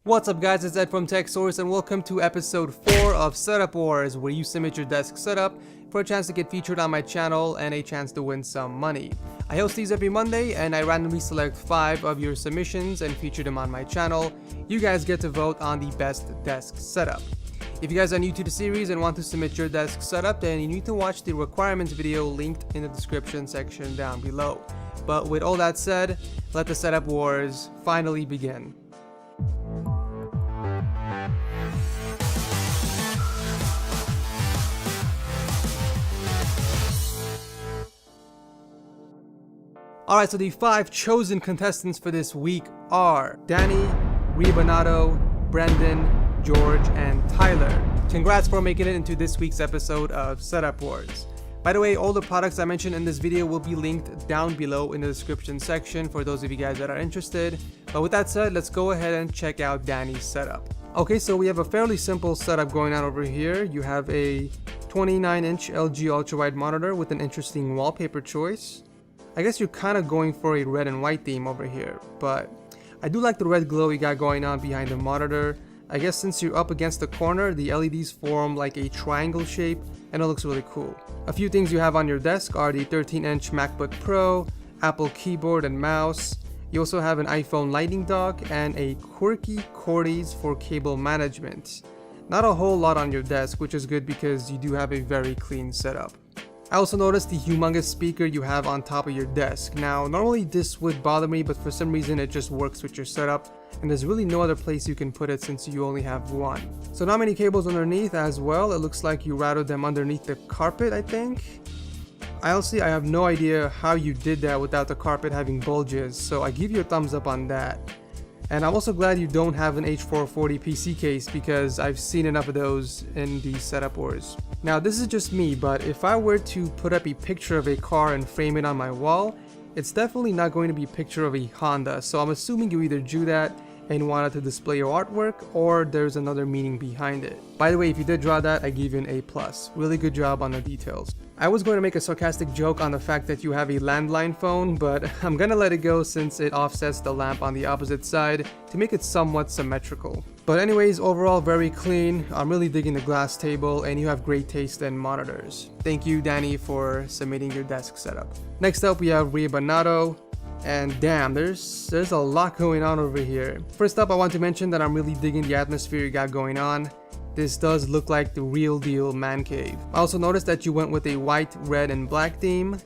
What's up guys, it's Ed from TechSource and welcome to episode 4 of Setup Wars, where you submit your desk setup for a chance to get featured on my channel and a chance to win some money. I host these every Monday and I randomly select 5 of your submissions and feature them on my channel. You guys get to vote on the best desk setup. If you guys are new to the series and want to submit your desk setup, then you need to watch the requirements video linked in the description section down below. But with all that said, let the Setup Wars finally begin. Alright, so the 5 chosen contestants for this week are Danny, Ribanato, Brendan, George, and Tyler. Congrats for making it into this week's episode of Setup Wars. By the way, all the products I mentioned in this video will be linked down below in the description section for those of you guys that are interested. But with that said, let's go ahead and check out Danny's setup. Okay, so we have a fairly simple setup going on over here. You have a 29-inch LG ultra-wide monitor with an interesting wallpaper choice. I guess you're kind of going for a red and white theme over here, but I do like the red glow you got going on behind the monitor. I guess since you're up against the corner, the LEDs form like a triangle shape and it looks really cool. A few things you have on your desk are the 13-inch MacBook Pro, Apple keyboard and mouse. You also have an iPhone lightning dock and a quirky Cordies for cable management. Not a whole lot on your desk, which is good because you do have a very clean setup. I also noticed the humongous speaker you have on top of your desk. Now, normally this would bother me, but for some reason it just works with your setup, and there's really no other place you can put it since you only have one. So not many cables underneath as well. It looks like you routed them underneath the carpet, I think. Honestly, I have no idea how you did that without the carpet having bulges, so I give you a thumbs up on that. And I'm also glad you don't have an H440 PC case because I've seen enough of those in the Setup Wars. Now this is just me, but if I were to put up a picture of a car and frame it on my wall, it's definitely not going to be a picture of a Honda, so I'm assuming you either drew that and wanted to display your artwork, or there's another meaning behind it. By the way, if you did draw that, I give you an A+. Really good job on the details. I was going to make a sarcastic joke on the fact that you have a landline phone, but I'm gonna let it go since it offsets the lamp on the opposite side to make it somewhat symmetrical. But anyways, overall very clean. I'm really digging the glass table and you have great taste in monitors. Thank you, Danny, for submitting your desk setup. Next up we have Ribanato. And damn, there's a lot going on over here. First up, I want to mention that I'm really digging the atmosphere you got going on. This does look like the real deal man cave. I also noticed that you went with a white, red, and black theme.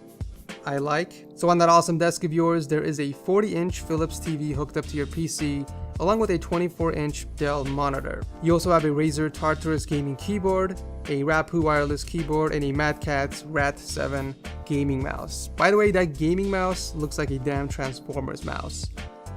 I like. So on that awesome desk of yours, there is a 40-inch Philips TV hooked up to your PC, along with a 24-inch Dell monitor. You also have a Razer Tartarus gaming keyboard, a Rappu wireless keyboard, and a Mad Catz Rat7 gaming mouse. By the way, that gaming mouse looks like a damn Transformers mouse.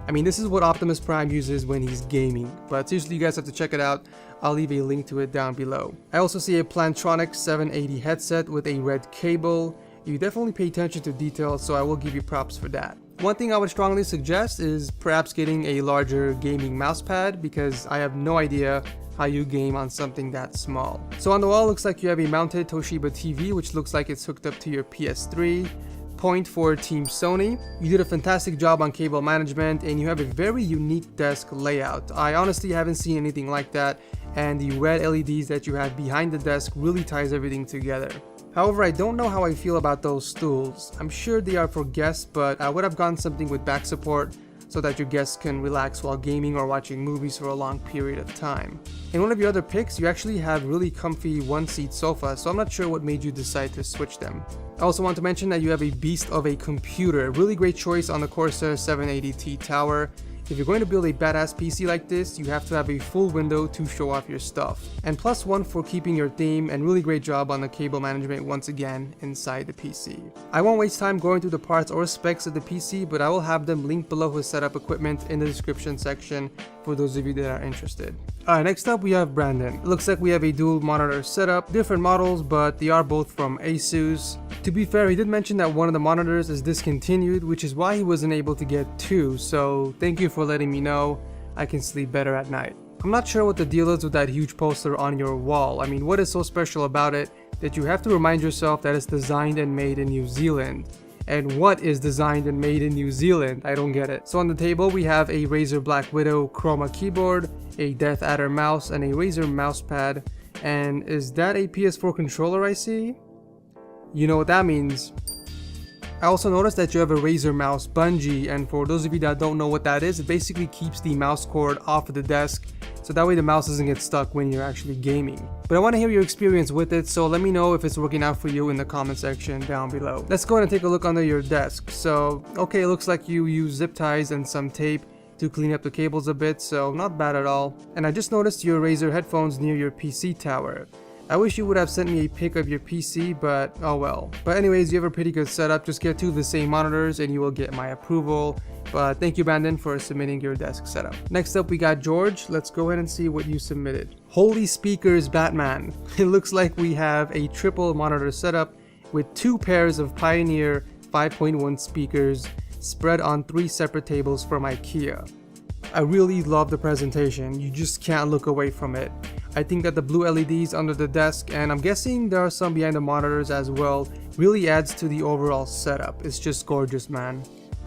I mean, this is what Optimus Prime uses when he's gaming, but seriously, you guys have to check it out. I'll leave a link to it down below. I also see a Plantronics 780 headset with a red cable. You definitely pay attention to details, so I will give you props for that. One thing I would strongly suggest is perhaps getting a larger gaming mousepad because I have no idea how you game on something that small. So on the wall, looks like you have a mounted Toshiba TV, which looks like it's hooked up to your PS3. Point for Team Sony. You did a fantastic job on cable management and you have a very unique desk layout. I honestly haven't seen anything like that, and the red LEDs that you have behind the desk really ties everything together. However, I don't know how I feel about those stools. I'm sure they are for guests, but I would have gotten something with back support so that your guests can relax while gaming or watching movies for a long period of time. In one of your other picks, you actually have really comfy one-seat sofa, so I'm not sure what made you decide to switch them. I also want to mention that you have a beast of a computer. Really great choice on the Corsair 780T tower. If you're going to build a badass PC like this, you have to have a full window to show off your stuff. And +1 for keeping your theme, and really great job on the cable management once again inside the PC. I won't waste time going through the parts or specs of the PC, but I will have them linked below his setup equipment in the description section for those of you that are interested. Alright, next up we have Brandon. It looks like we have a dual monitor setup, different models, but they are both from Asus. To be fair, he did mention that one of the monitors is discontinued, which is why he wasn't able to get 2, so thank you for letting me know. I can sleep better at night. I'm not sure what the deal is with that huge poster on your wall. I mean, what is so special about it that you have to remind yourself that it's designed and made in New Zealand? And what is designed and made in New Zealand? I don't get it. So on the table we have a Razer Black Widow Chroma keyboard, a Death Adder mouse, and a Razer mousepad. And is that a PS4 controller I see? You know what that means. I also noticed that you have a Razer mouse bungee, and for those of you that don't know what that is, it basically keeps the mouse cord off of the desk, so that way the mouse doesn't get stuck when you're actually gaming. But I want to hear your experience with it, so let me know if it's working out for you in the comment section down below. Let's go ahead and take a look under your desk. So, okay, it looks like you use zip ties and some tape to clean up the cables a bit, so not bad at all. And I just noticed your Razer headphones near your PC tower. I wish you would have sent me a pic of your PC, but oh well. But anyways, you have a pretty good setup. Just get two of the same monitors and you will get my approval. But thank you, Brandon, for submitting your desk setup. Next up, we got George. Let's go ahead and see what you submitted. Holy Speakers Batman. It looks like we have a triple monitor setup with two pairs of Pioneer 5.1 speakers spread on three separate tables from IKEA. I really love the presentation. You just can't look away from it. I think that the blue LEDs under the desk, and I'm guessing there are some behind the monitors as well, really adds to the overall setup. It's just gorgeous, man.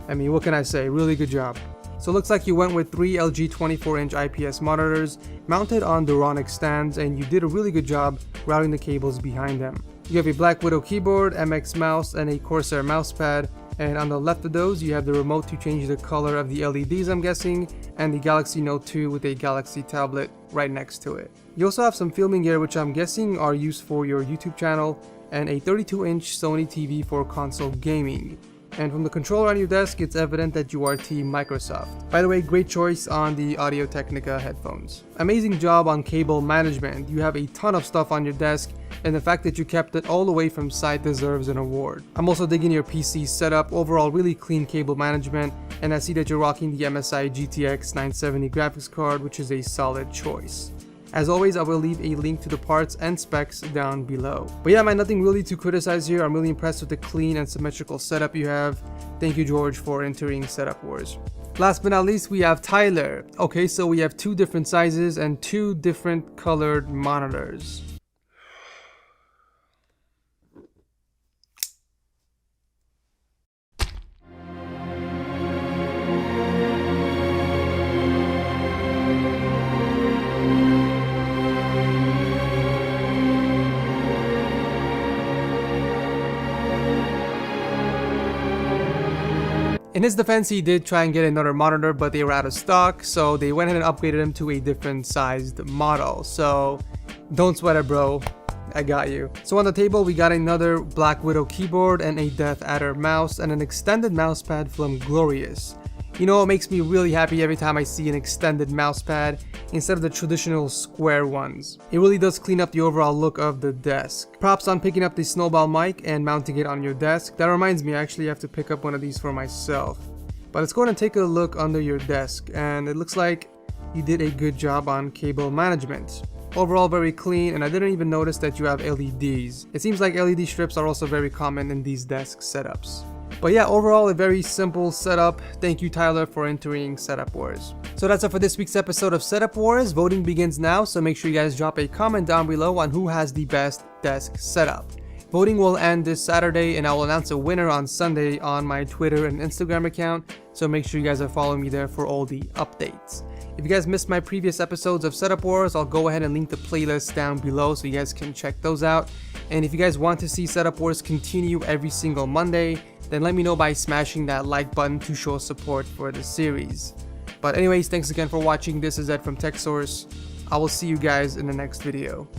I mean, what can I say? Really good job. So it looks like you went with three LG 24-inch IPS monitors mounted on Duronic stands, and you did a really good job routing the cables behind them. You have a Black Widow keyboard, MX mouse, and a Corsair mousepad. And on the left of those, you have the remote to change the color of the LEDs, I'm guessing, and the Galaxy Note 2 with a Galaxy tablet right next to it. You also have some filming gear, which I'm guessing are used for your YouTube channel, and a 32-inch Sony TV for console gaming. And from the controller on your desk, it's evident that you are Team Microsoft. By the way, great choice on the Audio Technica headphones. Amazing job on cable management. You have a ton of stuff on your desk, and the fact that you kept it all the way from site deserves an award. I'm also digging your PC setup. Overall, really clean cable management, and I see that you're rocking the MSI GTX 970 graphics card, which is a solid choice. As always, I will leave a link to the parts and specs down below. But yeah, man, nothing really to criticize here. I'm really impressed with the clean and symmetrical setup you have. Thank you, George, for entering Setup Wars. Last but not least, we have Tyler. Okay, so we have two different sizes and two different colored monitors. In his defense, he did try and get another monitor, but they were out of stock, so they went ahead and upgraded him to a different sized model. So don't sweat it, bro. I got you. So on the table, we got another Black Widow keyboard and a Death Adder mouse and an extended mousepad from Glorious. You know, it makes me really happy every time I see an extended mousepad instead of the traditional square ones. It really does clean up the overall look of the desk. Props on picking up the Snowball mic and mounting it on your desk. That reminds me, I actually have to pick up one of these for myself. But let's go ahead and take a look under your desk, and it looks like you did a good job on cable management. Overall very clean, and I didn't even notice that you have LEDs. It seems like LED strips are also very common in these desk setups. But yeah, overall a very simple setup. Thank you, Tyler, for entering Setup Wars. So that's it for this week's episode of Setup Wars. Voting begins now, so make sure you guys drop a comment down below on who has the best desk setup. Voting will end this Saturday, and I will announce a winner on Sunday on my Twitter and Instagram account, so make sure you guys are following me there for all the updates. If you guys missed my previous episodes of Setup Wars, I'll go ahead and link the playlist down below so you guys can check those out. And if you guys want to see Setup Wars continue every single Monday, then let me know by smashing that like button to show support for the series. But anyways, thanks again for watching. This is Ed from TechSource. I will see you guys in the next video.